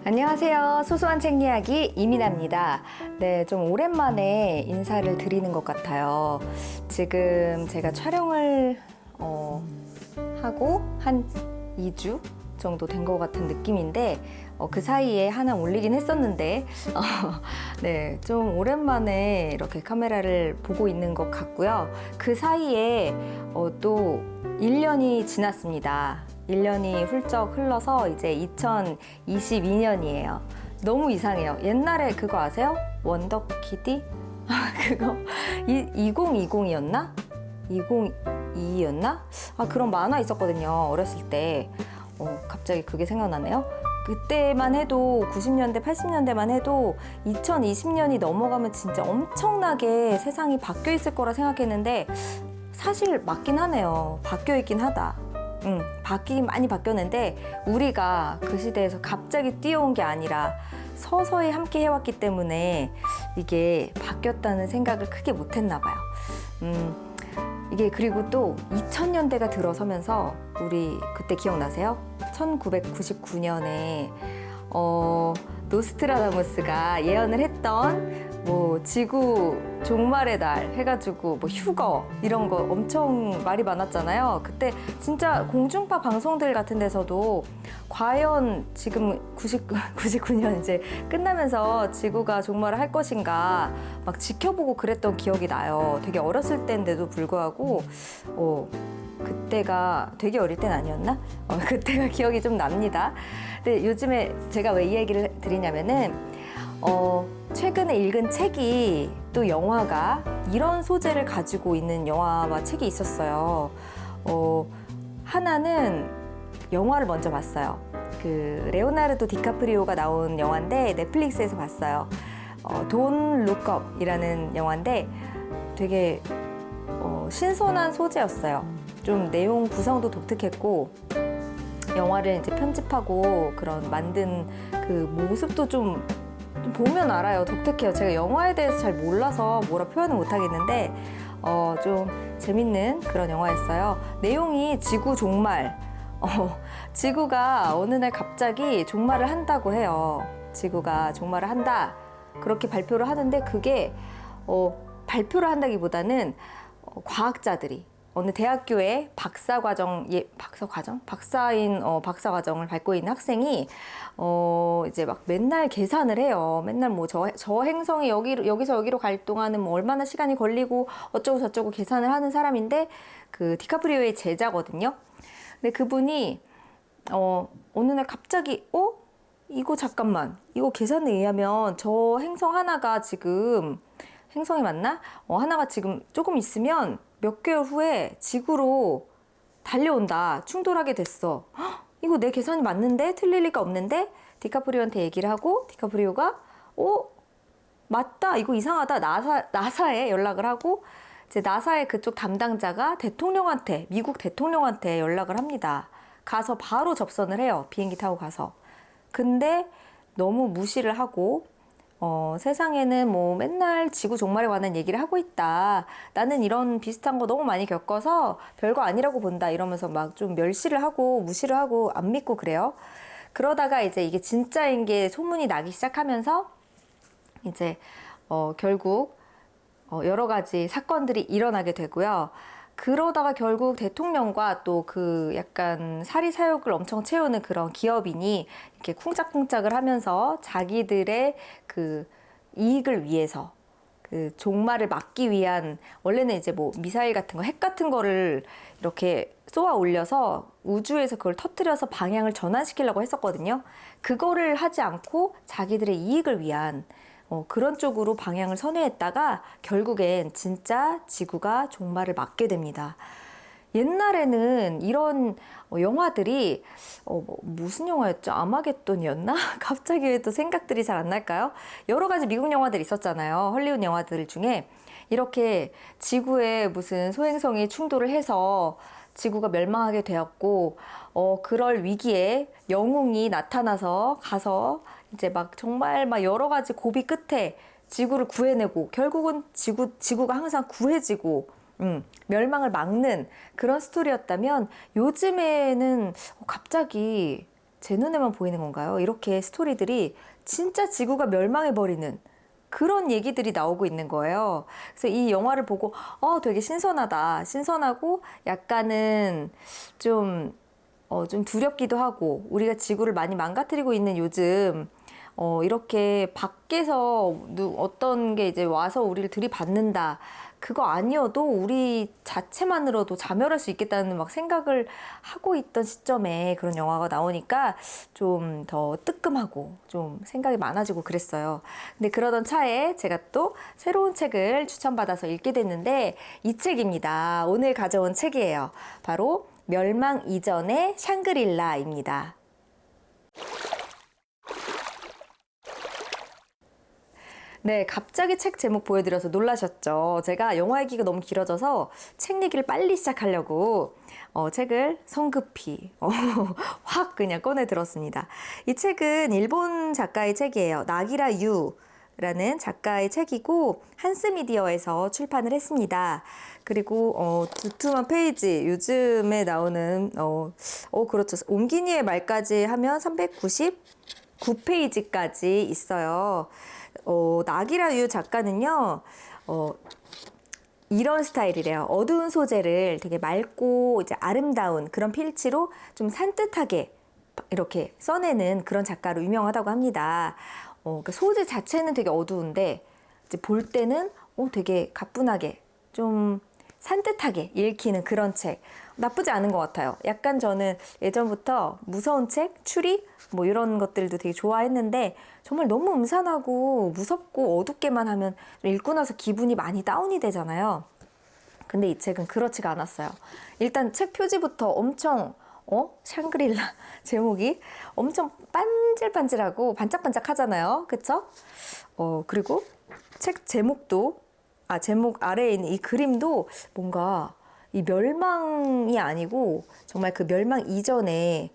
안녕하세요. 소소한 책 이야기 이민아입니다. 네, 좀 오랜만에 인사를 드리는 것 같아요. 지금 제가 촬영을 하고 한 2주 정도 된 것 같은 느낌인데 그 사이에 하나 올리긴 했었는데 네, 좀 오랜만에 이렇게 카메라를 보고 있는 것 같고요. 그 사이에 또 1년이 지났습니다. 1년이 훌쩍 흘러서 이제 2022년이에요. 너무 이상해요. 옛날에 그거 아세요? 원더키디? 그거 2020이었나? 2022였나? 그런 만화 있었거든요. 어렸을 때. 갑자기 그게 생각나네요. 그때만 해도 90년대, 80년대만 해도 2020년이 넘어가면 진짜 엄청나게 세상이 바뀌어 있을 거라 생각했는데 사실 맞긴 하네요. 바뀌어 있긴 하다. 바뀌긴 많이 바뀌었는데 우리가 그 시대에서 갑자기 뛰어온 게 아니라 서서히 함께 해왔기 때문에 이게 바뀌었다는 생각을 크게 못했나 봐요. 이게 그리고 또 2000년대가 들어서면서 우리 그때 기억나세요? 1999년에 노스트라다무스가 예언을 했던 뭐 지구 종말의 날 해가지고 뭐 휴거 이런 거 엄청 말이 많았잖아요. 그때 진짜 공중파 방송들 같은 데서도 과연 지금 99년 이제 끝나면서 지구가 종말을 할 것인가 막 지켜보고 그랬던 기억이 나요. 되게 어렸을 때인데도 불구하고 그때가 되게 어릴 땐 아니었나? 그때가 기억이 좀 납니다. 근데 요즘에 제가 왜 이 얘기를 드리냐면은 최근에 읽은 책이 또 영화가 이런 소재를 가지고 있는 영화와 책이 있었어요. 하나는 영화를 먼저 봤어요. 그 레오나르도 디카프리오가 나온 영화인데 넷플릭스에서 봤어요. Don't Look Up이라는 영화인데 되게 신선한 소재였어요. 좀 내용 구성도 독특했고 영화를 이제 편집하고 그런 만든 그 모습도 좀 보면 알아요. 독특해요. 제가 영화에 대해서 잘 몰라서 뭐라 표현을 못 하겠는데 좀 재밌는 그런 영화였어요. 내용이 지구 종말. 지구가 어느 날 갑자기 종말을 한다고 해요. 지구가 종말을 한다. 그렇게 발표를 하는데 그게 발표를 한다기보다는 과학자들이 어느 대학교에 박사인 박사과정을 밟고 있는 학생이 이제 막 맨날 계산을 해요. 맨날 뭐 저 행성이 여기서 여기로 갈 동안은 뭐 얼마나 시간이 걸리고 어쩌고 저쩌고 계산을 하는 사람인데 그 디카프리오의 제자거든요. 근데 그분이 어느 날 갑자기 이거 잠깐만 이거 계산에 의하면 저 행성 하나가 지금 행성이 맞나? 하나가 지금 조금 있으면 몇 개월 후에 지구로 달려온다. 충돌하게 됐어. 헉, 이거 내 계산이 맞는데? 틀릴 리가 없는데? 디카프리오한테 얘기를 하고 디카프리오가 맞다. 이거 이상하다. 나사에 연락을 하고 이제 나사의 그쪽 담당자가 미국 대통령한테 연락을 합니다. 가서 바로 접선을 해요. 비행기 타고 가서. 근데 너무 무시를 하고 세상에는 뭐 맨날 지구 종말에 관한 얘기를 하고 있다. 나는 이런 비슷한 거 너무 많이 겪어서 별거 아니라고 본다. 이러면서 막 좀 멸시를 하고 무시를 하고 안 믿고 그래요. 그러다가 이제 이게 진짜인 게 소문이 나기 시작하면서 이제 결국 여러 가지 사건들이 일어나게 되고요. 그러다가 결국 대통령과 또 그 약간 사리사욕을 엄청 채우는 그런 기업인이 이렇게 쿵짝쿵짝을 하면서 자기들의 그 이익을 위해서 그 종말을 막기 위한 원래는 이제 뭐 미사일 같은 거, 핵 같은 거를 이렇게 쏘아 올려서 우주에서 그걸 터뜨려서 방향을 전환시키려고 했었거든요. 그거를 하지 않고 자기들의 이익을 위한 그런 쪽으로 방향을 선회했다가 결국엔 진짜 지구가 종말을 맞게 됩니다. 옛날에는 이런 영화들이 무슨 영화였죠? 아마겟돈이었나? 갑자기 왜 또 생각들이 잘 안 날까요? 여러 가지 미국 영화들 있었잖아요. 헐리우드 영화들 중에 이렇게 지구에 무슨 소행성이 충돌을 해서 지구가 멸망하게 되었고 그럴 위기에 영웅이 나타나서 가서 이제 막 정말 막 여러 가지 고비 끝에 지구를 구해내고 결국은 지구가 항상 구해지고 멸망을 막는 그런 스토리였다면 요즘에는 갑자기 제 눈에만 보이는 건가요? 이렇게 스토리들이 진짜 지구가 멸망해버리는 그런 얘기들이 나오고 있는 거예요. 그래서 이 영화를 보고 되게 신선하다. 신선하고 약간은 좀 좀 두렵기도 하고 우리가 지구를 많이 망가뜨리고 있는 요즘 이렇게 밖에서 어떤 게 이제 와서 우리를 들이받는다. 그거 아니어도 우리 자체만으로도 자멸할 수 있겠다는 막 생각을 하고 있던 시점에 그런 영화가 나오니까 좀 더 뜨끔하고 좀 생각이 많아지고 그랬어요. 근데 그러던 차에 제가 또 새로운 책을 추천받아서 읽게 됐는데 이 책입니다. 오늘 가져온 책이에요. 바로 멸망 이전의 샹그릴라입니다. 네, 갑자기 책 제목 보여드려서 놀라셨죠? 제가 영화 얘기가 너무 길어져서 책 얘기를 빨리 시작하려고 책을 성급히 확 그냥 꺼내 들었습니다. 이 책은 일본 작가의 책이에요. 나기라 유라는 작가의 책이고 한스미디어에서 출판을 했습니다. 그리고 두툼한 페이지, 요즘에 나오는 그렇죠. 옴기니의 말까지 하면 399페이지까지 있어요. 나기라 유 작가는요, 이런 스타일이래요. 어두운 소재를 되게 맑고 이제 아름다운 그런 필치로 좀 산뜻하게 이렇게 써내는 그런 작가로 유명하다고 합니다. 그러니까 소재 자체는 되게 어두운데 이제 볼 때는 되게 가뿐하게 좀 산뜻하게 읽히는 그런 책. 나쁘지 않은 것 같아요. 약간 저는 예전부터 무서운 책, 추리 뭐 이런 것들도 되게 좋아했는데 정말 너무 음산하고 무섭고 어둡게만 하면 읽고 나서 기분이 많이 다운이 되잖아요. 근데 이 책은 그렇지가 않았어요. 일단 책 표지부터 엄청 샹그릴라 제목이 엄청 반질반질하고 반짝반짝 하잖아요. 그쵸? 그리고 책 제목도 제목 아래에 있는 이 그림도 뭔가 이 멸망이 아니고 정말 그 멸망 이전에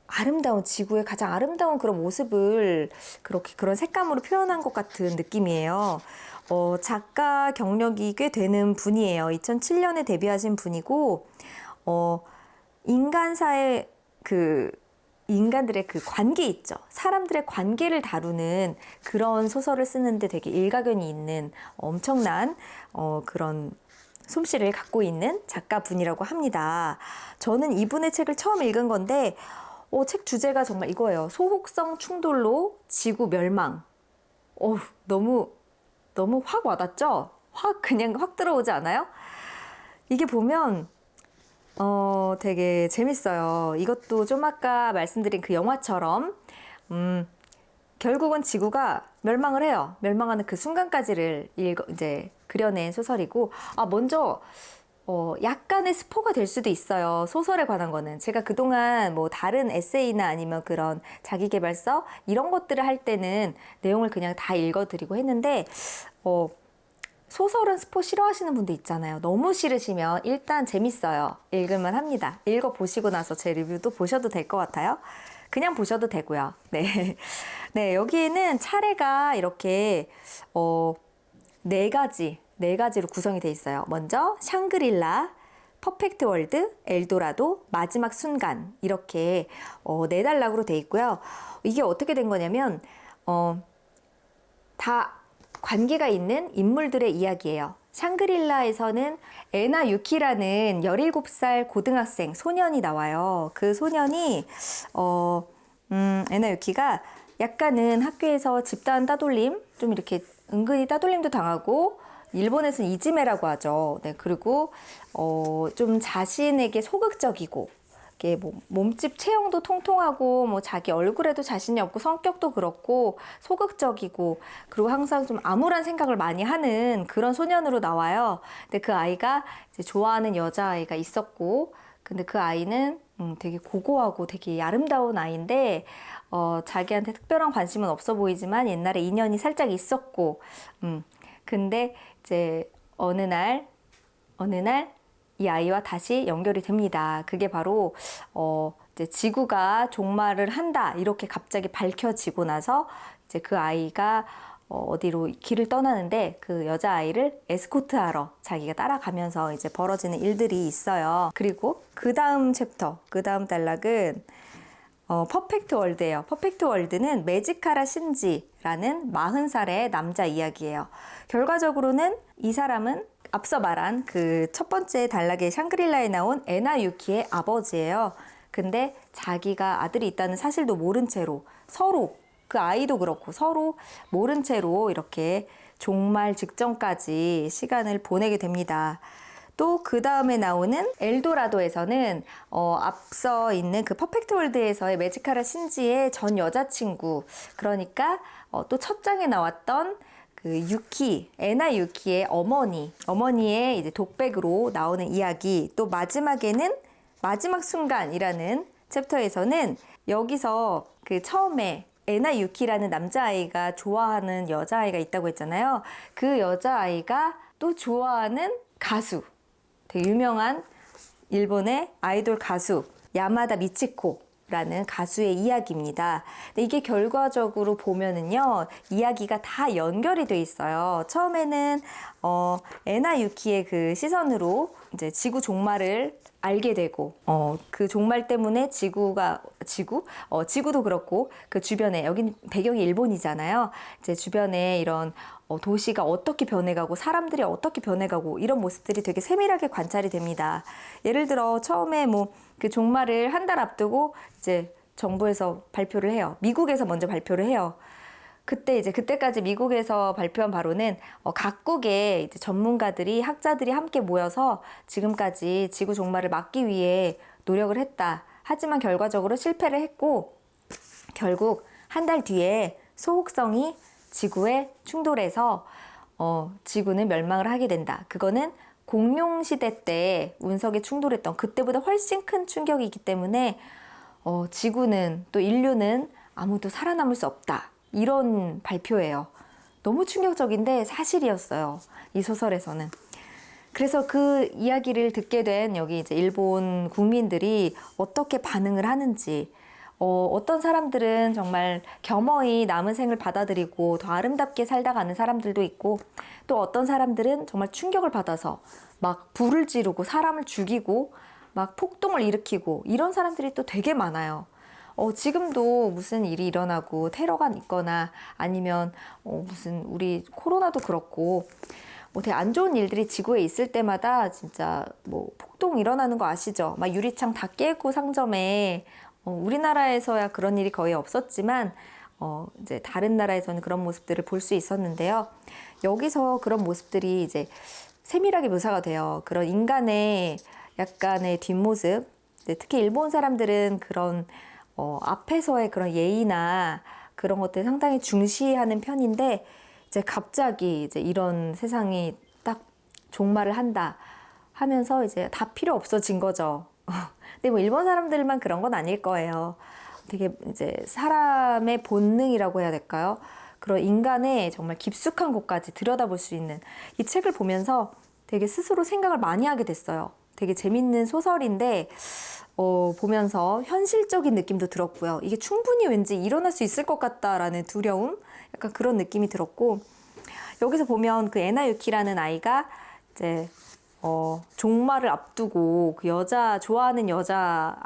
아름다운 지구의 가장 아름다운 그런 모습을 그렇게 그런 색감으로 표현한 것 같은 느낌이에요. 작가 경력이 꽤 되는 분이에요. 2007년에 데뷔하신 분이고 인간사의 인간들의 그 관계 있죠. 사람들의 관계를 다루는 그런 소설을 쓰는데 되게 일가견이 있는 엄청난 그런 솜씨를 갖고 있는 작가분이라고 합니다. 저는 이분의 책을 처음 읽은 건데 책 주제가 정말 이거예요. 소혹성 충돌로 지구 멸망. 너무 확 와닿죠? 그냥 확 들어오지 않아요? 이게 보면 되게 재밌어요. 이것도 좀 아까 말씀드린 그 영화처럼 결국은 지구가 멸망을 해요. 멸망하는 그 순간까지를 이제 그려낸 소설이고 먼저 약간의 스포가 될 수도 있어요. 소설에 관한 거는. 제가 그동안 뭐 다른 에세이나 아니면 그런 자기계발서 이런 것들을 할 때는 내용을 그냥 다 읽어드리고 했는데 소설은 스포 싫어하시는 분도 있잖아요. 너무 싫으시면 일단 재밌어요. 읽을만 합니다. 읽어보시고 나서 제 리뷰도 보셔도 될 것 같아요. 그냥 보셔도 되고요. 네. 네, 여기에는 차례가 이렇게 네 가지로 구성이 돼 있어요. 먼저 샹그릴라, 퍼펙트 월드, 엘도라도, 마지막 순간 이렇게 네 단락으로 돼 있고요. 이게 어떻게 된 거냐면 다 관계가 있는 인물들의 이야기예요. 샹그릴라에서는 에나 유키라는 17살 고등학생 소년이 나와요. 그 소년이 에나 유키가 약간은 학교에서 집단 따돌림, 좀 이렇게 은근히 따돌림도 당하고 일본에서는 이지메라고 하죠. 네, 그리고 좀 자신에게 소극적이고 이게 뭐 몸집 체형도 통통하고 뭐 자기 얼굴에도 자신이 없고 성격도 그렇고 소극적이고 그리고 항상 좀 암울한 생각을 많이 하는 그런 소년으로 나와요. 근데 그 아이가 이제 좋아하는 여자아이가 있었고 근데 그 아이는 되게 고고하고 되게 아름다운 아이인데 자기한테 특별한 관심은 없어 보이지만 옛날에 인연이 살짝 있었고 근데 이제 어느 날 이 아이와 다시 연결이 됩니다. 그게 바로 이제 지구가 종말을 한다 이렇게 갑자기 밝혀지고 나서 이제 그 아이가 어디로 길을 떠나는데 그 여자아이를 에스코트하러 자기가 따라가면서 이제 벌어지는 일들이 있어요. 그리고 그 다음 챕터, 그 다음 단락은 퍼펙트 월드예요. 퍼펙트 월드는 메지카라 신지라는 40살의 남자 이야기예요. 결과적으로는 이 사람은 앞서 말한 그 첫 번째 단락의 샹그릴라에 나온 에나 유키의 아버지예요. 근데 자기가 아들이 있다는 사실도 모른 채로 서로 그 아이도 그렇고 서로 모른 채로 이렇게 종말 직전까지 시간을 보내게 됩니다. 또 그 다음에 나오는 엘도라도에서는 앞서 있는 그 퍼펙트 월드에서의 메지카라 신지의 전 여자친구, 그러니까 또 첫 장에 나왔던 그 유키, 에나 유키의 어머니의 이제 독백으로 나오는 이야기. 또 마지막에는 마지막 순간이라는 챕터에서는 여기서 그 처음에 에나 유키라는 남자아이가 좋아하는 여자아이가 있다고 했잖아요. 그 여자아이가 또 좋아하는 가수, 되게 유명한 일본의 아이돌 가수 야마다 미치코라는 가수의 이야기입니다. 근데 이게 결과적으로 보면은요, 이야기가 다 연결이 돼 있어요. 처음에는 에나 유키의 그 시선으로 이제 지구 종말을 알게 되고, 그 종말 때문에 지구도 그렇고, 그 주변에, 여긴 배경이 일본이잖아요. 이제 주변에 이런 도시가 어떻게 변해가고, 사람들이 어떻게 변해가고, 이런 모습들이 되게 세밀하게 관찰이 됩니다. 예를 들어, 처음에 뭐, 그 종말을 한 달 앞두고, 이제 정부에서 발표를 해요. 미국에서 먼저 발표를 해요. 그때까지 미국에서 발표한 바로는 각국의 이제 전문가들이, 학자들이 함께 모여서 지금까지 지구 종말을 막기 위해 노력을 했다. 하지만 결과적으로 실패를 했고, 결국 한 달 뒤에 소혹성이 지구에 충돌해서 지구는 멸망을 하게 된다. 그거는 공룡 시대 때 운석에 충돌했던 그때보다 훨씬 큰 충격이기 때문에 지구는 또 인류는 아무도 살아남을 수 없다. 이런 발표예요. 너무 충격적인데 사실이었어요. 이 소설에서는. 그래서 그 이야기를 듣게 된 여기 이제 일본 국민들이 어떻게 반응을 하는지, 어떤 사람들은 정말 겸허히 남은 생을 받아들이고 더 아름답게 살다 가는 사람들도 있고, 또 어떤 사람들은 정말 충격을 받아서 막 불을 지르고 사람을 죽이고 막 폭동을 일으키고 이런 사람들이 또 되게 많아요. 지금도 무슨 일이 일어나고 테러가 있거나 아니면 무슨 우리 코로나도 그렇고 뭐 되게 안 좋은 일들이 지구에 있을 때마다 진짜 뭐 폭동 일어나는 거 아시죠? 막 유리창 다 깨고 상점에 우리나라에서야 그런 일이 거의 없었지만 이제 다른 나라에서는 그런 모습들을 볼 수 있었는데요. 여기서 그런 모습들이 이제 세밀하게 묘사가 돼요. 그런 인간의 약간의 뒷모습, 특히 일본 사람들은 그런 앞에서의 그런 예의나 그런 것들 상당히 중시하는 편인데, 이제 갑자기 이제 이런 세상이 딱 종말을 한다 하면서 이제 다 필요 없어진 거죠. 근데 뭐 일본 사람들만 그런 건 아닐 거예요. 되게 이제 사람의 본능이라고 해야 될까요? 그런 인간의 정말 깊숙한 곳까지 들여다볼 수 있는 이 책을 보면서 되게 스스로 생각을 많이 하게 됐어요. 되게 재밌는 소설인데 보면서 현실적인 느낌도 들었고요. 이게 충분히 왠지 일어날 수 있을 것 같다라는 두려움? 약간 그런 느낌이 들었고, 여기서 보면 그 에나 유키라는 아이가 이제 종말을 앞두고 그 좋아하는 여자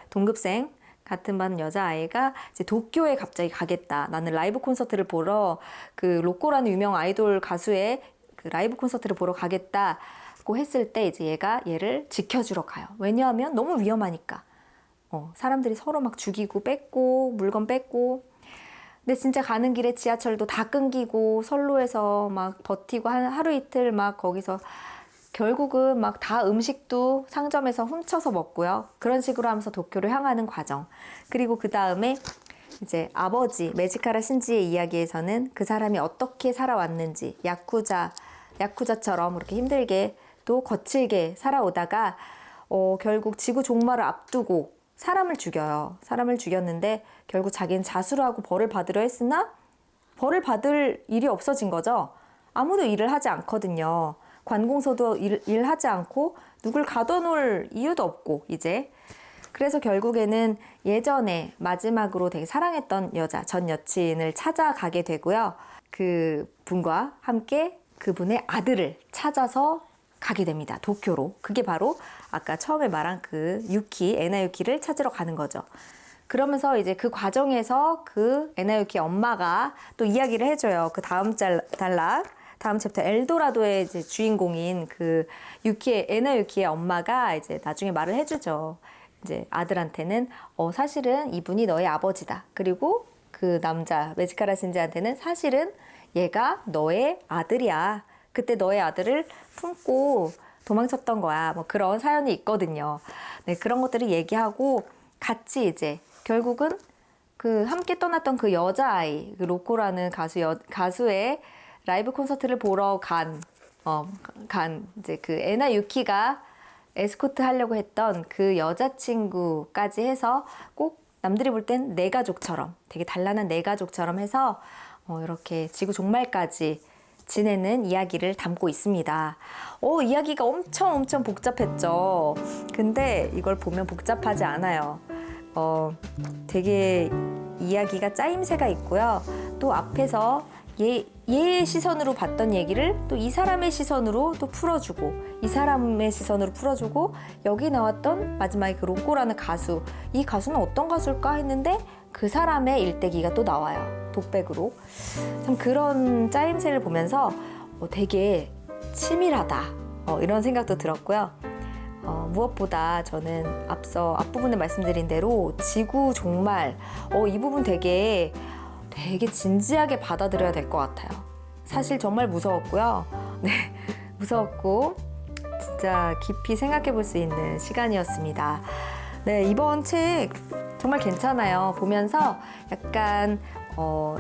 동급생 같은 반 여자아이가 이제 도쿄에 갑자기 가겠다. 나는 라이브 콘서트를 보러 그 로꼬라는 유명 아이돌 가수의 그 라이브 콘서트를 보러 가겠다고 했을 때 이제 얘를 지켜주러 가요. 왜냐하면 너무 위험하니까. 사람들이 서로 막 죽이고 뺏고 물건 뺏고. 근데 진짜 가는 길에 지하철도 다 끊기고 선로에서 막 버티고 하루 이틀 막 거기서 결국은 막 다 음식도 상점에서 훔쳐서 먹고요. 그런 식으로 하면서 도쿄를 향하는 과정. 그리고 그 다음에 이제 아버지 메지카라 신지의 이야기에서는 그 사람이 어떻게 살아왔는지, 야쿠자처럼 그렇게 힘들게 또 거칠게 살아오다가 결국 지구 종말을 앞두고 사람을 죽여요. 사람을 죽였는데 결국 자기는 자수를 하고 벌을 받으려 했으나 벌을 받을 일이 없어진 거죠. 아무도 일을 하지 않거든요. 관공서도 일하지 않고 누굴 가둬놓을 이유도 없고 이제. 그래서 결국에는 예전에 마지막으로 되게 사랑했던 전 여친을 찾아가게 되고요. 그 분과 함께 그분의 아들을 찾아서 가게 됩니다. 도쿄로. 그게 바로 아까 처음에 말한 그 에나 유키를 찾으러 가는 거죠. 그러면서 이제 그 과정에서 그 에나유키의 엄마가 또 이야기를 해줘요. 그 다음 단락, 다음 챕터 엘도라도의 이제 주인공인 그 에나유키의 엄마가 이제 나중에 말을 해주죠. 이제 아들한테는 사실은 이분이 너의 아버지다. 그리고 그 남자 메지카라 신지한테는 사실은 얘가 너의 아들이야. 그때 너의 아들을 품고 도망쳤던 거야. 뭐 그런 사연이 있거든요. 네, 그런 것들을 얘기하고 같이 이제 결국은 그 함께 떠났던 그 여자아이, 그 로코라는 가수의 라이브 콘서트를 보러 간 이제 그 에나 유키가 에스코트 하려고 했던 그 여자친구까지 해서 꼭 남들이 볼 땐 내 가족처럼, 되게 단란한 내 가족처럼 해서 이렇게 지구 종말까지 지내는 이야기를 담고 있습니다. 이야기가 엄청 복잡했죠. 근데 이걸 보면 복잡하지 않아요. 되게 이야기가 짜임새가 있고요. 또 앞에서 얘의 시선으로 봤던 얘기를 또 이 사람의 시선으로 또 풀어주고, 이 사람의 시선으로 풀어주고, 여기 나왔던 마지막에 그 로꼬라는 가수, 이 가수는 어떤 가수일까 했는데 그 사람의 일대기가 또 나와요. 독백으로. 참 그런 짜임새를 보면서 되게 치밀하다, 이런 생각도 들었고요. 무엇보다 저는 앞서 앞부분에 말씀드린 대로 지구 종말, 이 부분 되게 진지하게 받아들여야 될 것 같아요. 사실 정말 무서웠고요. 네, 무서웠고 진짜 깊이 생각해 볼 수 있는 시간이었습니다. 네, 이번 책 정말 괜찮아요. 보면서 약간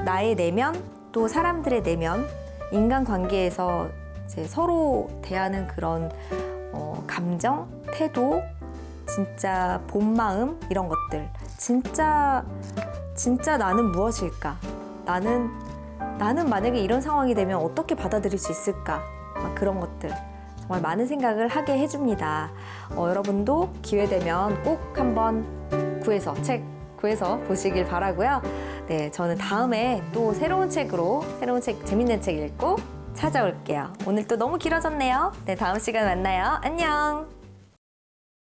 나의 내면, 또 사람들의 내면, 인간관계에서 이제 서로 대하는 그런 감정, 태도, 진짜 본 마음, 이런 것들, 진짜 나는 무엇일까? 나는 만약에 이런 상황이 되면 어떻게 받아들일 수 있을까? 막 그런 것들 정말 많은 생각을 하게 해줍니다. 여러분도 기회 되면 꼭 한번 책 구해서 보시길 바라고요. 네, 저는 다음에 또 새로운 책, 재밌는 책 읽고 찾아올게요. 오늘 또 너무 길어졌네요. 네, 다음 시간에 만나요. 안녕!